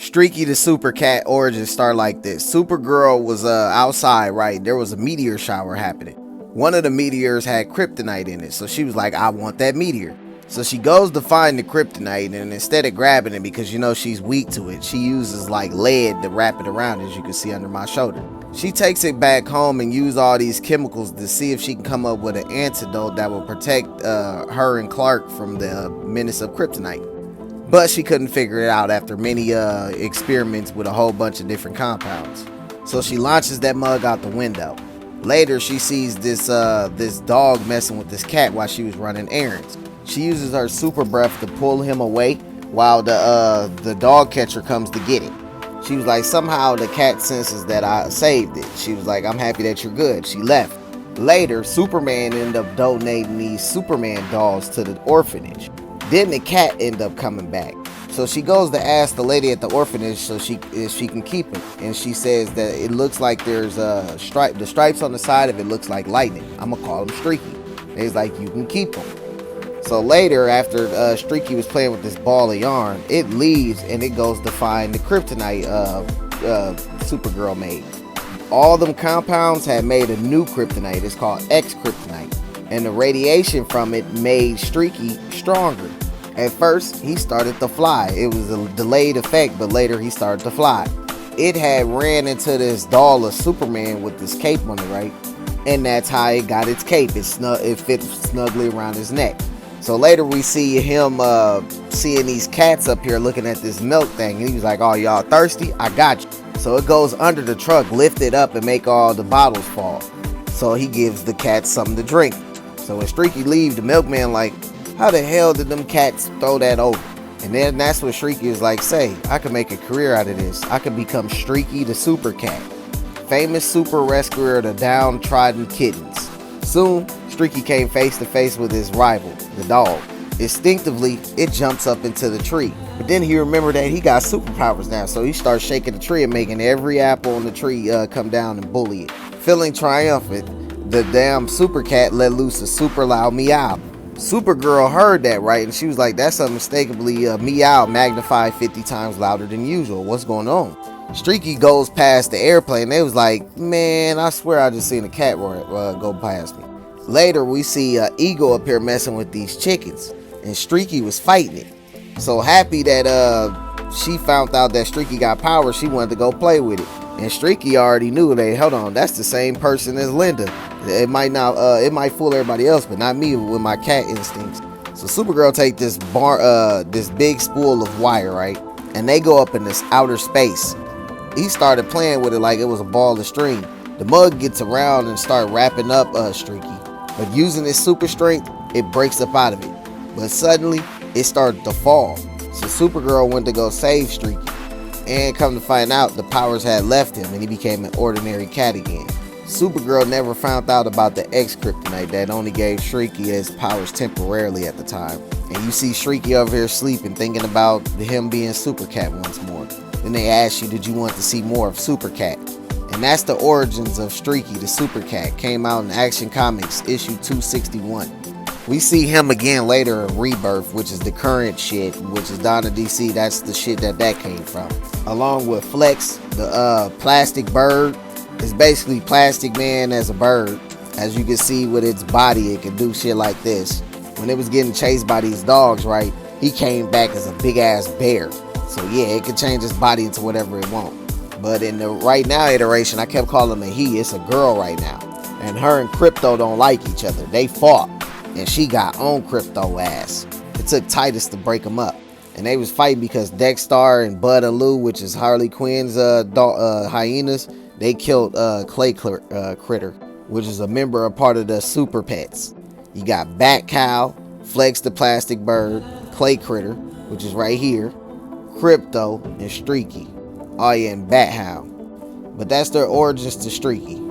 Streaky the Supercat origin start like this. Supergirl was outside, right? There was a meteor shower happening. One of the meteors had kryptonite in it, so she was like, I want that meteor. So she goes to find the kryptonite, and instead of grabbing it, because you know she's weak to it, she uses like lead to wrap it around, as you can see under my shoulder. She takes it back home and uses all these chemicals to see if she can come up with an antidote that will protect her and Clark from the menace of kryptonite. But she couldn't figure it out after many experiments with a whole bunch of different compounds. So she launches that mug out the window. Later, she sees this dog messing with this cat while she was running errands. She uses her super breath to pull him away while the dog catcher comes to get it. She was like, somehow the cat senses that I saved it. She was like, I'm happy that you're good. She left. Later, Superman ended up donating these Superman dolls to the orphanage. Then the cat ended up coming back. So she goes to ask the lady at the orphanage if she can keep him. And she says that it looks like there's a stripe. The stripes on the side of it looks like lightning. I'm going to call him Streaky. And he's like, you can keep him. So later, after Streaky was playing with this ball of yarn, it leaves and it goes to find the kryptonite Supergirl made. All them compounds had made a new kryptonite. It's called X-kryptonite. And the radiation from it made Streaky stronger. At first, he started to fly. It was a delayed effect, but later he started to fly. It had ran into this doll of Superman with this cape on it, right? And that's how it got its cape. It fit snugly around his neck. So later we see him seeing these cats up here looking at this milk thing. And he was like, oh, y'all thirsty? I got you. So it goes under the truck, lift it up, and make all the bottles fall. So he gives the cats something to drink. So when Streaky leaves, the milkman like, how the hell did them cats throw that over? And then that's what Streaky is like, say, I could make a career out of this. I could become Streaky the Supercat, famous super rescuer of the downtrodden kittens. Soon, Streaky came face to face with his rival, the dog. Instinctively, it jumps up into the tree. But then he remembered that he got superpowers now, so he starts shaking the tree and making every apple on the tree come down and bully it. Feeling triumphant, the damn Supercat let loose a super loud meow. Supergirl heard that, right? And she was like, that's unmistakably a meow magnified 50 times louder than usual. What's going on? Streaky goes past the airplane. They was like, man, I swear I just seen a cat go past me. Later, we see Eagle up here messing with these chickens. And Streaky was fighting it. So happy that she found out that Streaky got power, she wanted to go play with it. And Streaky already knew that, hold on, that's the same person as Linda. It might not, it might fool everybody else, but not me with my cat instincts. So Supergirl take this big spool of wire, right? And they go up in this outer space. He started playing with it like it was a ball of string. The mug gets around and start wrapping up Streaky. But using its super strength, it breaks up out of it. But suddenly, it started to fall. So Supergirl went to go save Streaky. And come to find out, the powers had left him and he became an ordinary cat again. Supergirl never found out about the X-kryptonite that only gave Streaky his powers temporarily at the time. And you see Streaky over here sleeping, thinking about him being Supercat once more. Then they ask you, did you want to see more of Supercat? And that's the origins of Streaky the Supercat. Came out in Action Comics issue 261. We see him again later in Rebirth, which is the current shit, which is Donna DC. That's the shit that came from. Along with Flex, the plastic bird. It's basically Plastic Man as a bird. As you can see with its body, it can do shit like this. When it was getting chased by these dogs, right, he came back as a big ass bear. So yeah, it can change its body into whatever it wants. But in the right now iteration, I kept calling him a he. It's a girl right now. And her and Krypto don't like each other. They fought. And she got on Krypto ass. It took Titus to break them up. And they was fighting because Dexter and Bud and Lou, which is Harley Quinn's hyenas, they killed Clay Critter, which is a member, a part of the Super Pets. You got Bat Cow, Flex the Plastic Bird, Clay Critter, which is right here, Krypto, and Streaky. Oh yeah, and Bat Hound. But that's their origins to Streaky.